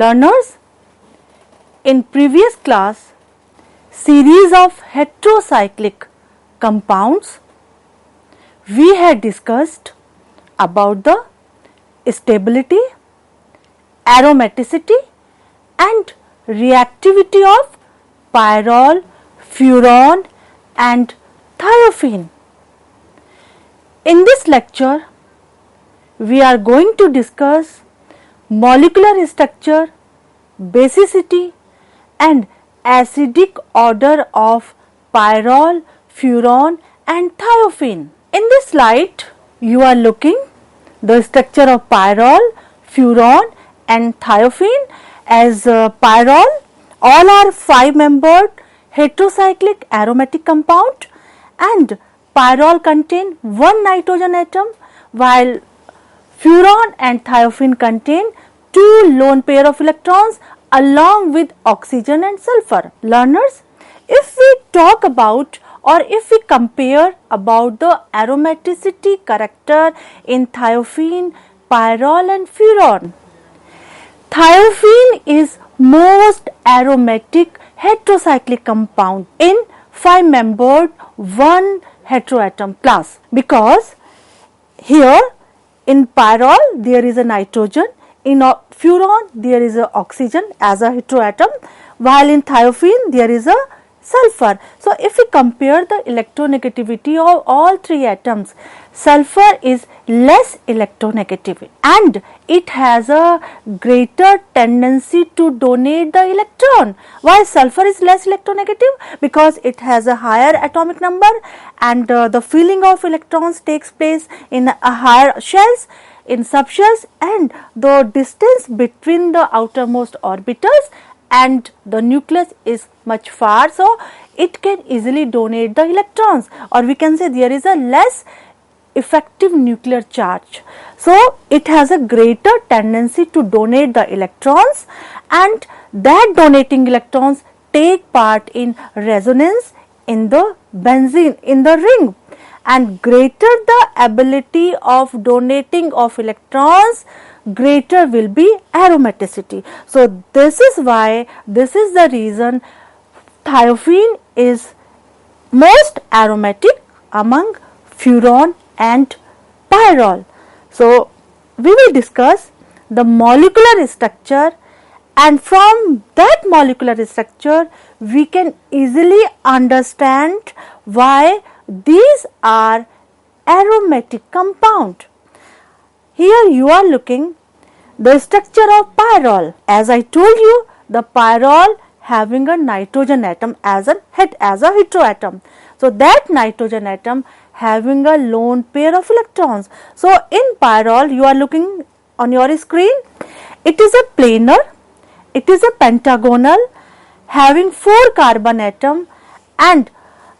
Learners, in previous class, series of heterocyclic compounds, we had discussed about the stability, aromaticity and reactivity of pyrrole, furan and thiophene. In this lecture, we are going to discuss molecular structure, basicity and acidic order of pyrrole, furan and thiophene. In this slide, you are looking the structure of pyrrole, furan and thiophene. As pyrrole, all are 5-membered heterocyclic aromatic compound, and pyrrole contain 1 nitrogen atom, while furan and thiophene contain 2 lone pair of electrons along with oxygen and sulfur. Learners, if we talk about or if we compare about the aromaticity character in thiophene, pyrrole and furan, thiophene is most aromatic heterocyclic compound in 5-membered 1 heteroatom class, because here in pyrrole there is a nitrogen, in furan there is a oxygen as a heteroatom, while in thiophene there is a sulfur. So, if we compare the electronegativity of all 3 atoms, sulfur is less electronegative and it has a greater tendency to donate the electron. Why sulfur is less electronegative? Because it has a higher atomic number and the filling of electrons takes place in a higher shells, in subshells, and the distance between the outermost orbitals and the nucleus is much far, so it can easily donate the electrons, or we can say there is a less effective nuclear charge. So, it has a greater tendency to donate the electrons, and that donating electrons take part in resonance in the benzene, in the ring, and greater the ability of donating of electrons, greater will be aromaticity. So, this is why, this is the reason thiophene is most aromatic among furan and pyrrole. So, we will discuss the molecular structure, and from that molecular structure we can easily understand why these are aromatic compound. Here you are looking the structure of pyrrole. As I told you, the pyrrole having a nitrogen atom as a heteroatom. So, that nitrogen atom having a lone pair of electrons. So, in pyrrole you are looking on your screen, it is a planar, it is a pentagonal having 4 carbon atom and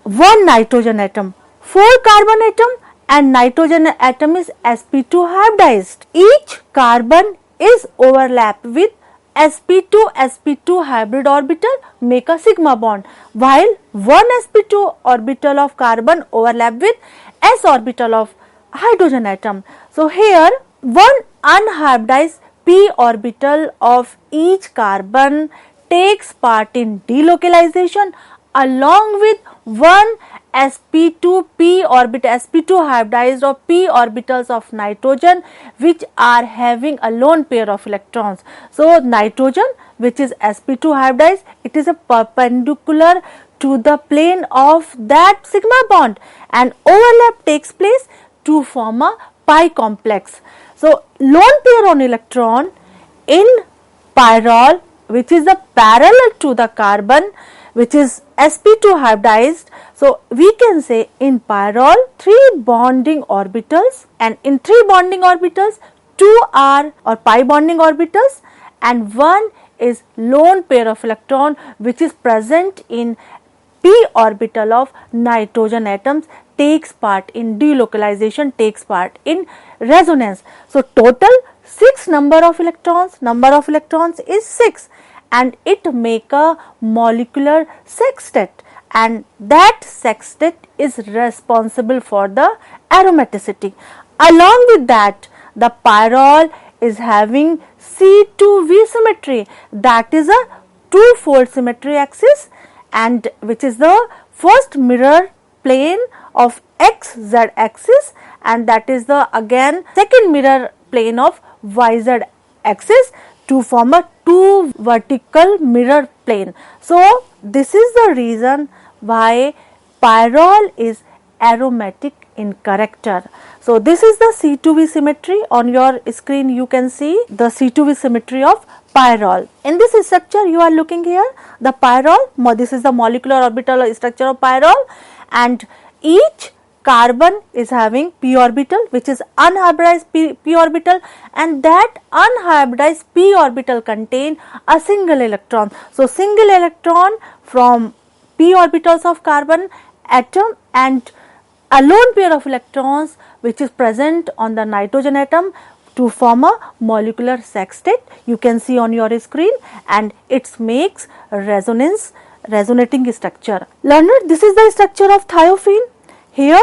1 nitrogen atom. 4 carbon atom and nitrogen atom is sp2 hybridized. Each carbon is overlapped with sp2 hybrid orbital make a sigma bond, while 1 sp2 orbital of carbon overlap with s orbital of hydrogen atom. So, here 1 unhybridized p orbital of each carbon takes part in delocalization along with 1 sp2p orbital, sp2 hybridized or p orbitals of nitrogen which are having a lone pair of electrons. So, nitrogen which is sp2 hybridized, it is a perpendicular to the plane of that sigma bond and overlap takes place to form a pi complex. So, lone pair on electron in pyrrole which is a parallel to the carbon which is sp2 hybridized. So, we can say in pyrrole 3 bonding orbitals, and in 3 bonding orbitals 2 are or pi bonding orbitals and 1 is lone pair of electron which is present in p orbital of nitrogen atoms, takes part in delocalization, takes part in resonance. So, total 6 number of electrons is 6 and it make a molecular sextet, and that sextet is responsible for the aromaticity. Along with that, the pyrrole is having C2V symmetry, that is a two-fold symmetry axis, and which is the first mirror plane of XZ axis, and that is the again second mirror plane of YZ axis to form a two vertical mirror plane. So this is the reason why pyrrole is aromatic in character. So this is the C2V symmetry. On your screen you can see the C2V symmetry of pyrrole. In this structure you are looking here, the pyrrole, this is the molecular orbital structure of pyrrole, and each carbon is having p orbital, which is unhybridized p orbital, and that unhybridized p orbital contain a single electron. So single electron from p orbitals of carbon atom and a lone pair of electrons which is present on the nitrogen atom to form a molecular sextet. You can see on your screen, and it makes resonating structure. Learner, this is the structure of thiophene. Here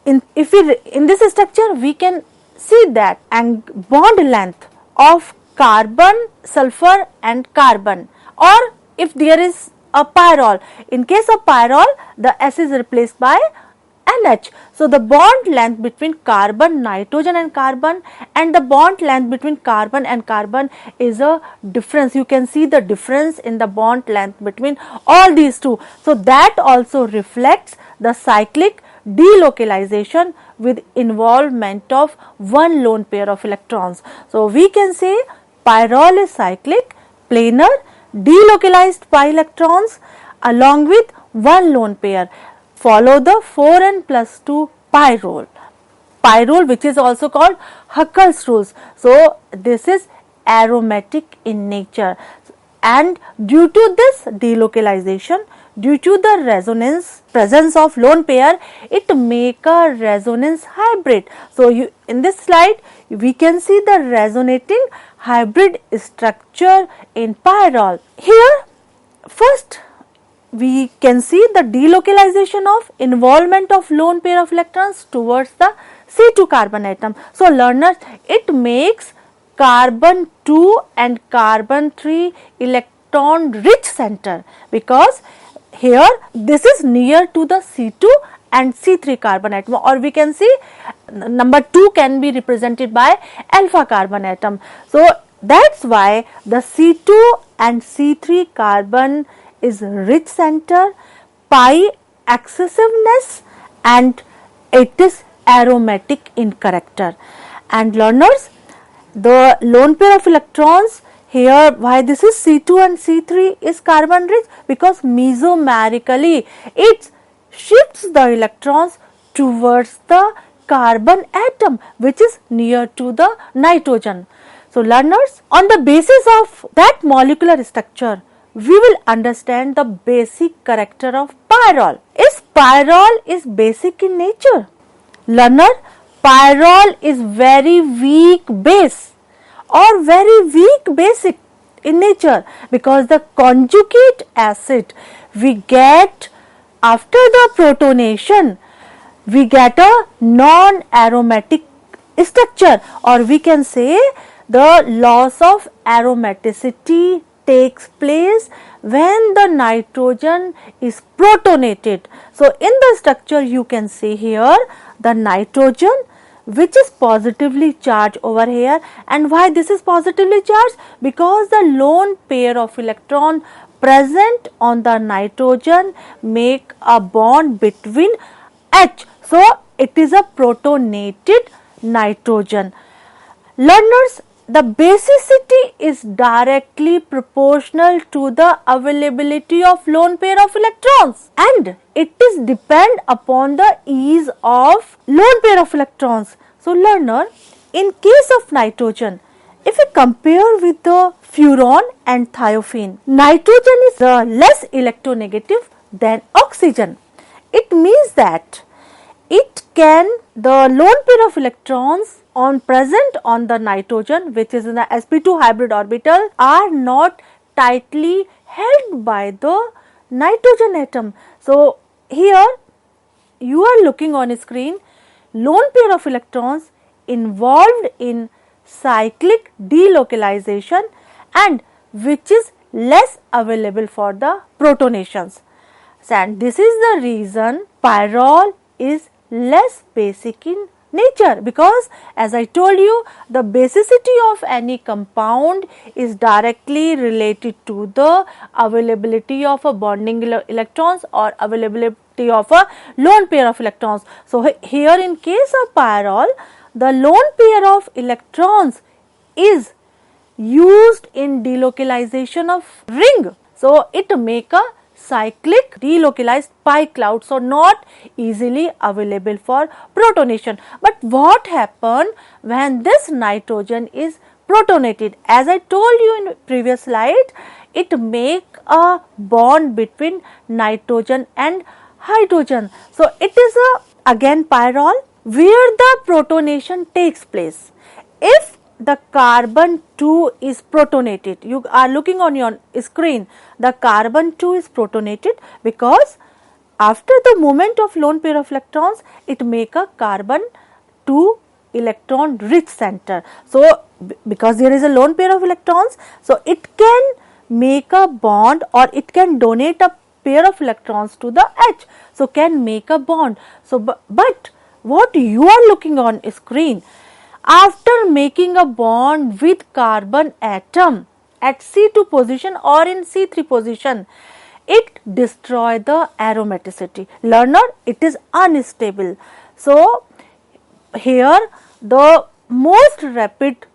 in this structure we can see that and bond length of carbon, sulfur and carbon, or if there is a pyrrole, in case of pyrrole the S is replaced by NH. So the bond length between carbon, nitrogen and carbon, and the bond length between carbon and carbon is a difference. You can see the difference in the bond length between all these two. So that also reflects the cyclic delocalization with involvement of one lone pair of electrons. So we can say pyrrole is cyclic, planar, delocalized pi electrons along with one lone pair. Follow the 4n+2 Pyrrole. Pyrrole, which is also called Huckel's rules. So this is aromatic in nature, and due to this delocalization, due to the resonance presence of lone pair, it make a resonance hybrid. So in this slide we can see the resonating hybrid structure in pyrrole. Here first we can see the delocalization of involvement of lone pair of electrons towards the C2 carbon atom. So learners, it makes carbon 2 and carbon 3 electron rich center, because here this is near to the C2 and C3 carbon atom, or we can see number 2 can be represented by alpha carbon atom. So that's why the C2 and C3 carbon is rich center, pi excessiveness, and it is aromatic in character. And learners, the lone pair of electrons here, why this is C2 and C3 is carbon rich, because mesomerically it shifts the electrons towards the carbon atom which is near to the nitrogen. So learners, on the basis of that molecular structure, we will understand the basic character of pyrrole. Is pyrrole is basic in nature? Learner, pyrrole is very weak base or very weak basic in nature, because the conjugate acid we get after the protonation, we get a non-aromatic structure, or we can say the loss of aromaticity takes place when the nitrogen is protonated. So in the structure you can see here the nitrogen which is positively charged over here. And why this is positively charged? Because the lone pair of electron present on the nitrogen make a bond between H. So it is a protonated nitrogen. Learners, the basicity is directly proportional to the availability of lone pair of electrons, and it is depend upon the ease of lone pair of electrons. So learner, in case of nitrogen, if we compare with the furan and thiophene, nitrogen is less electronegative than oxygen. It means that the lone pair of electrons present on the nitrogen, which is in the sp2 hybrid orbital, are not tightly held by the nitrogen atom. So here you are looking on screen lone pair of electrons involved in cyclic delocalization and which is less available for the protonations. And this is the reason pyrrole is less basic in nature, because as I told you, the basicity of any compound is directly related to the availability of a bonding electrons or availability of a lone pair of electrons. So here in case of pyrrole, the lone pair of electrons is used in delocalization of ring. So it make a cyclic delocalized pi cloud, so not easily available for protonation. But what happen when this nitrogen is protonated? As I told you in previous slide, it make a bond between nitrogen and hydrogen. So it is again pyrrole where the protonation takes place. If the carbon 2 is protonated, you are looking on your screen, the carbon 2 is protonated because after the movement of lone pair of electrons, it make a carbon 2 electron rich center. So because there is a lone pair of electrons, so it can make a bond or it can donate a pair of electrons to the H, so can make a bond. So but what you are looking on screen, after making a bond with carbon atom at C2 position or in C3 position, it destroy the aromaticity. Learner, it is unstable. So here the most rapid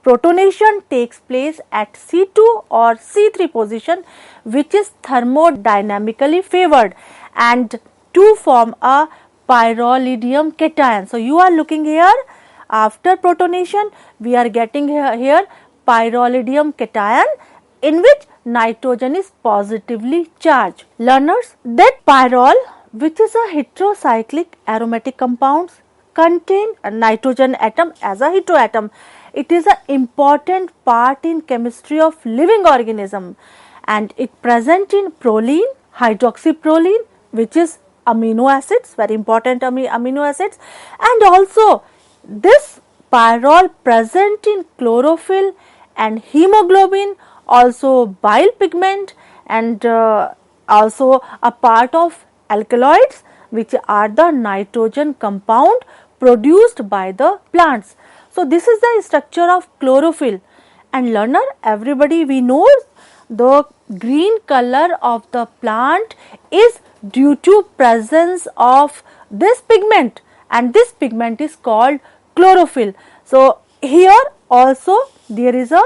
protonation takes place at C2 or C3 position, which is thermodynamically favored, and to form a pyrrolidium cation. So you are looking here, after protonation we are getting here pyrrolidium cation in which nitrogen is positively charged. Learners, that pyrrole, which is a heterocyclic aromatic compounds, contain a nitrogen atom as a heteroatom. It is an important part in chemistry of living organism, and it present in proline, hydroxyproline, which is amino acids, very important amino acids, and also this pyrrole present in chlorophyll and hemoglobin, also bile pigment, and also a part of alkaloids, which are the nitrogen compound produced by the plants. So this is the structure of chlorophyll. And learner, everybody we know the green color of the plant is due to presence of this pigment, and this pigment is called chlorophyll. So here also there is a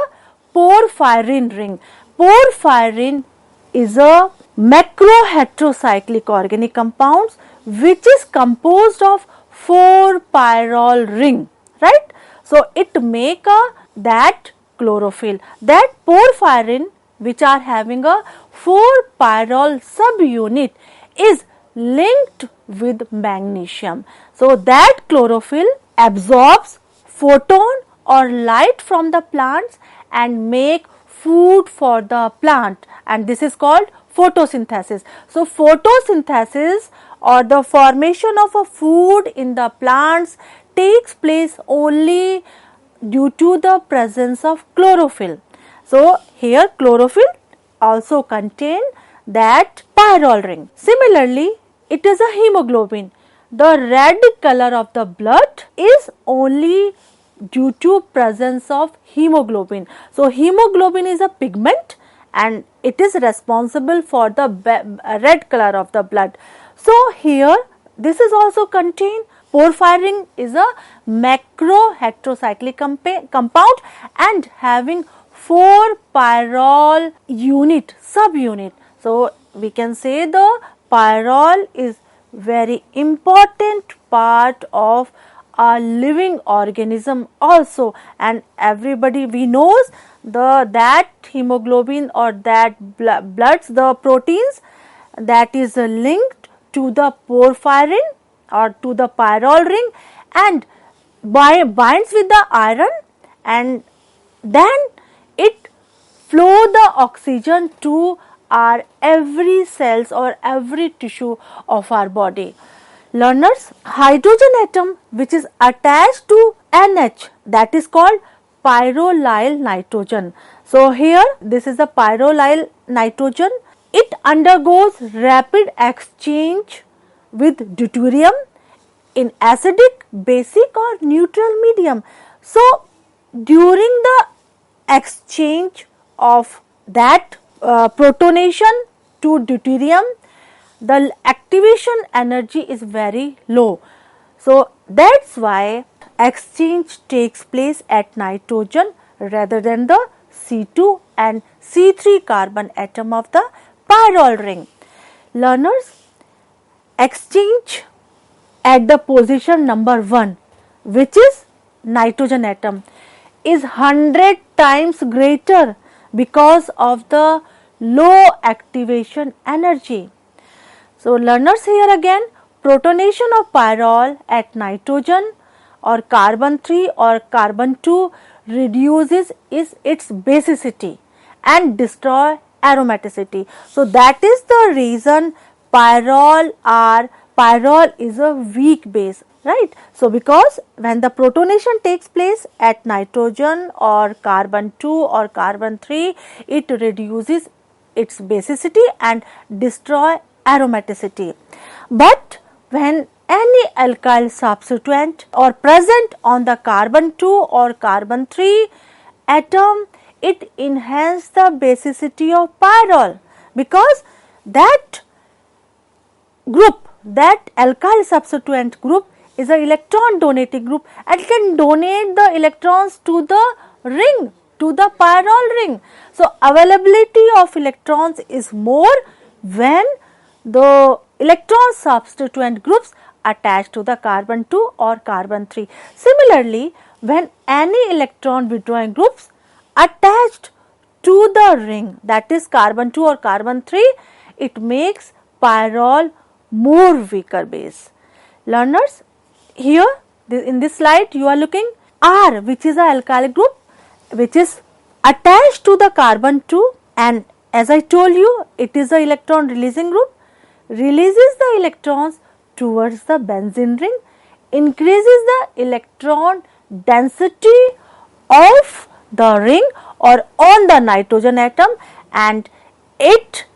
porphyrin ring. Porphyrin is a macroheterocyclic organic compounds which is composed of 4 pyrrole ring, right? So it make a that chlorophyll, that porphyrin which are having a 4 pyrrole subunit is linked with magnesium. So that chlorophyll absorbs photon or light from the plants and make food for the plant, and this is called photosynthesis. So photosynthesis or the formation of a food in the plants takes place only due to the presence of chlorophyll. So here chlorophyll also contain that pyrrole ring. Similarly, it is a hemoglobin. The red color of the blood is only due to presence of hemoglobin. So hemoglobin is a pigment and it is responsible for the red color of the blood. So here this is also contained. Porphyrin is a macroheterocyclic compound and having 4 pyrrole unit, subunit. So we can say the pyrrole is very important part of a living organism also, and everybody we knows that hemoglobin or that bloods, the proteins that is linked to the porphyrin or to the pyrrole ring and binds with the iron, and then it flow the oxygen to our every cells or every tissue of our body. Learners, hydrogen atom which is attached to NH, that is called pyrrolyl nitrogen. So here this is the pyrrolyl nitrogen. It undergoes rapid exchange with deuterium in acidic, basic or neutral medium. So during the exchange of that protonation to deuterium, the activation energy is very low. So that's why exchange takes place at nitrogen rather than the C2 and C3 carbon atom of the pyrrole ring. Learners, exchange at the position number 1, which is nitrogen atom, is 100 times greater because of the low activation energy. So learners, here again, protonation of pyrrole at nitrogen or carbon 3 or carbon 2 reduces its basicity and destroy aromaticity. So that is the reason pyrrole is a weak base, right? So because when the protonation takes place at nitrogen or carbon 2 or carbon 3, it reduces its basicity and destroy aromaticity. But when any alkyl substituent or present on the carbon 2 or carbon 3 atom, it enhances the basicity of pyrrole, because that group, that alkyl substituent group, is an electron donating group and can donate the electrons to the ring, to the pyrrole ring. So availability of electrons is more when the electron substituent groups attached to the carbon 2 or carbon 3. Similarly, when any electron withdrawing groups attached to the ring, that is carbon 2 or carbon 3, it makes pyrrole more weaker base. Learners, here in this slide you are looking R, which is a alkylic group which is attached to the carbon 2, and as I told you, it is a electron releasing group, releases the electrons towards the benzene ring, increases the electron density of the ring or on the nitrogen atom, and it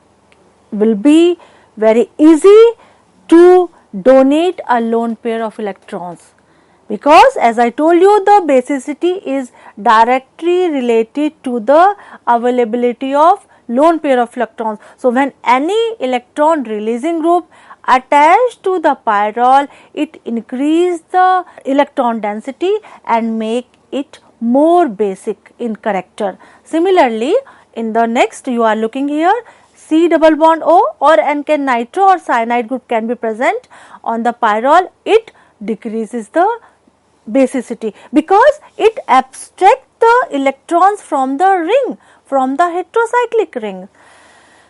will be very easy to donate a lone pair of electrons, because as I told you, the basicity is directly related to the availability of lone pair of electrons. So when any electron releasing group attached to the pyrrole, it increase the electron density and make it more basic in character. Similarly, in the next you are looking here, C double bond O or NK nitro or cyanide group can be present on the pyrrole, it decreases the basicity because it abstracts the electrons from the ring, from the heterocyclic ring.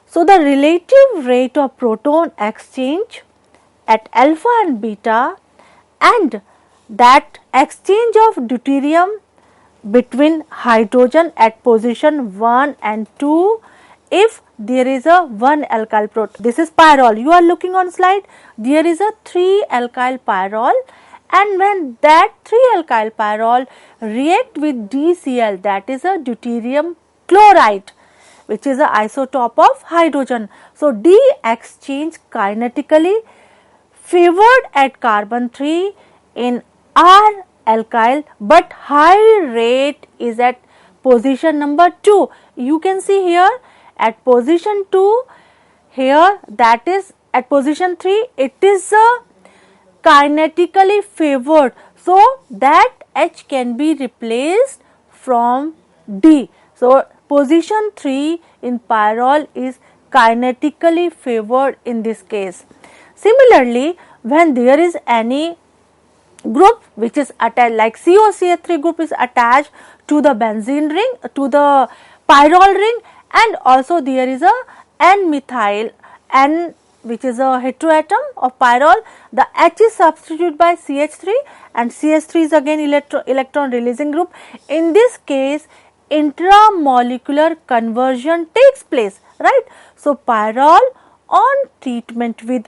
So the relative rate of proton exchange at alpha and beta and that exchange of deuterium between hydrogen at position 1 and 2, if there is a 1 alkyl proton, this is pyrrole, you are looking on slide, there is a 3 alkyl pyrrole, and when that 3 alkyl pyrrole react with DCl, that is a deuterium chloride, which is an isotope of hydrogen. So D exchange kinetically favored at carbon 3 in R alkyl, but high rate is at position number 2. You can see here at position 2, here that is at position 3, it is kinetically favored. So that H can be replaced from D. So position 3 in pyrrole is kinetically favored in this case. Similarly, when there is any group which is attached, like COCH3 group is attached to the benzene ring, to the pyrrole ring, and also there is a N-methyl, N which is a heteroatom of pyrrole, the H is substituted by CH3 and CH3 is again electron releasing group. In this case, intramolecular conversion takes place, right? So pyrrole on treatment with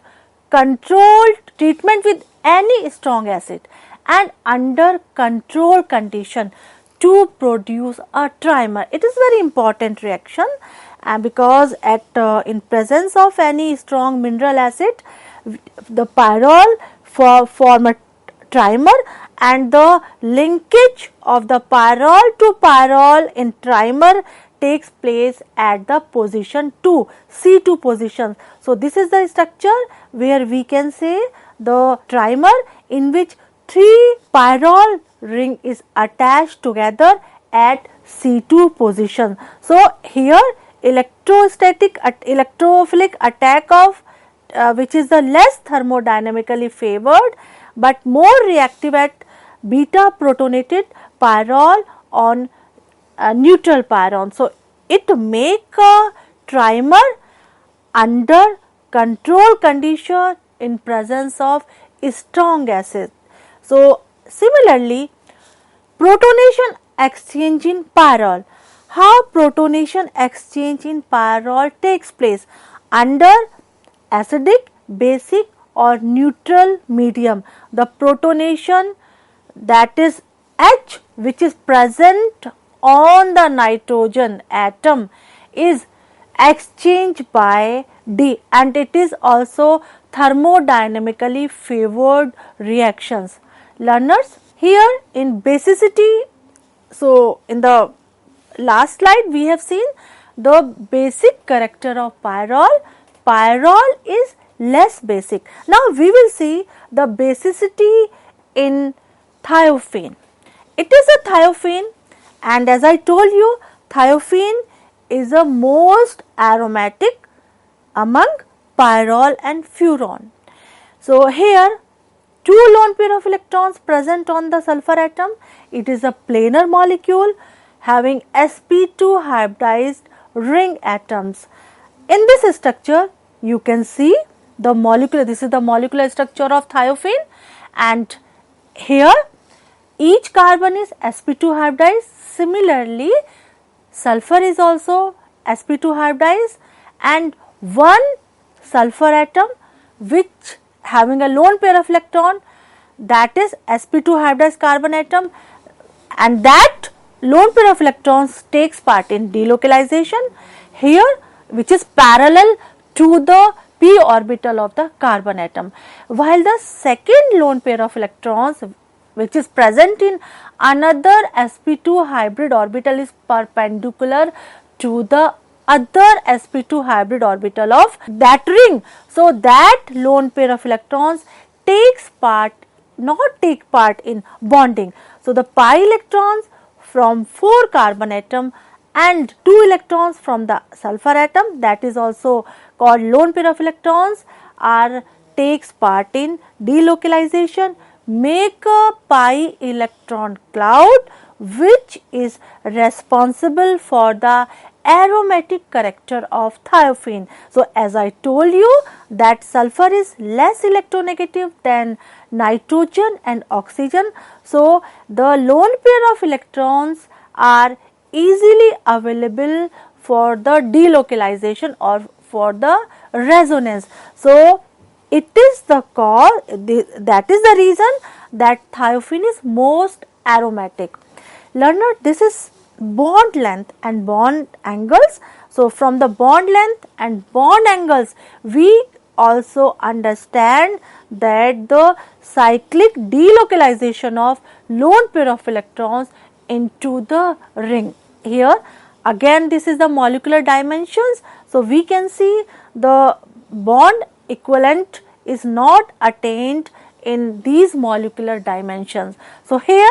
controlled treatment with any strong acid and under control condition to produce a trimer. It is very important reaction, and because at in presence of any strong mineral acid, the pyrrole form a trimer, and the linkage of the pyrrole to pyrrole in trimer takes place at the position 2, C2 position. So, this is the structure where we can say the trimer in which 3 pyrrole ring is attached together at C2 position. So, here electrophilic attack of which is the less thermodynamically favored but more reactive at beta protonated pyrrole on neutral pyrrole. So, it make a trimer under control condition in presence of strong acid. So, similarly, protonation exchange in pyrrole. How protonation exchange in pyrrole takes place? Under acidic, basic or neutral medium. The protonation, that is H, which is present on the nitrogen atom, is exchanged by D, and it is also thermodynamically favored reactions. Learners, here in basicity, so in the last slide we have seen the basic character of pyrrole. Pyrrole is less basic. Now, we will see the basicity in thiophene. It is a thiophene, and as I told you, thiophene is the most aromatic among pyrrole and furan. So, here 2 lone pair of electrons present on the sulfur atom. It is a planar molecule having sp2 hybridized ring atoms. In this structure, you can see the molecular, this is the molecular structure of thiophene, and here each carbon is sp2 hybridized. Similarly, sulfur is also sp2 hybridized, and one sulfur atom which having a lone pair of electron, that is sp2 hybridized carbon atom, and that lone pair of electrons takes part in delocalization here, which is parallel to the p orbital of the carbon atom, while the second lone pair of electrons which is present in another sp2 hybrid orbital is perpendicular to the other sp2 hybrid orbital of that ring. So, that lone pair of electrons take part in bonding. So, the pi electrons from 4 carbon atom and 2 electrons from the sulfur atom, that is also called lone pair of electrons, takes part in delocalization, make a pi electron cloud which is responsible for the aromatic character of thiophene. So, as I told you that sulfur is less electronegative than nitrogen and oxygen. So, the lone pair of electrons are easily available for the delocalization or for the resonance. So, it is the cause, that is the reason that thiophene is most aromatic. Learner, this is bond length and bond angles. So, from the bond length and bond angles, we also understand that the cyclic delocalization of lone pair of electrons into the ring. Here again, this is the molecular dimensions. So, we can see the bond equivalent is not attained in these molecular dimensions. So, here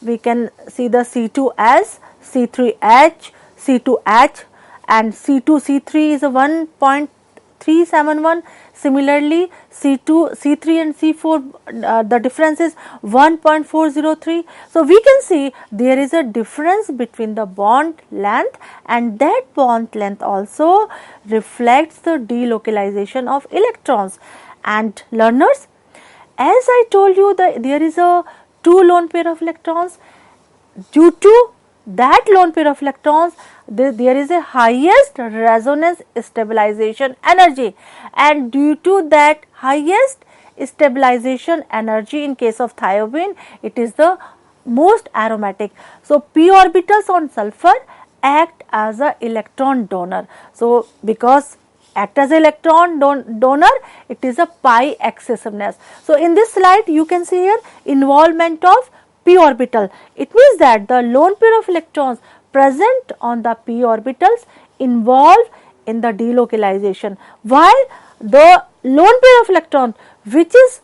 we can see the C2S, C3H, C2H and C2C3 is a 1.371. Similarly, C2, C3 and C4 the difference is 1.403. So, we can see there is a difference between the bond length, and that bond length also reflects the delocalization of electrons. And learners, as I told you that there is a 2 lone pair of electrons, due to that lone pair of electrons there is a highest resonance stabilization energy, and due to that highest stabilization energy in case of thiophene, it is the most aromatic. So, p orbitals on sulfur act as a electron donor. So, because act as electron donor, it is a pi excessiveness. So, in this slide you can see here involvement of p orbital. It means that the lone pair of electrons present on the p orbitals involve in the delocalization, while the lone pair of electrons which is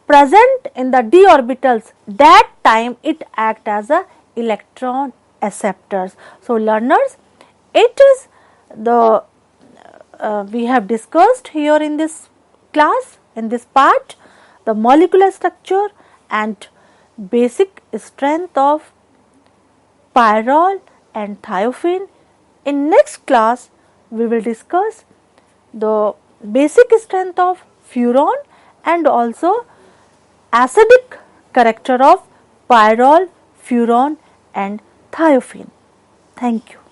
present in the d orbitals, that time it act as a electron acceptors. So, learners, it is the we have discussed here in this class, in this part, the molecular structure and basic strength of pyrrole and thiophene. In next class, we will discuss the basic strength of furan and also acidic character of pyrrole, furan and thiophene. Thank you.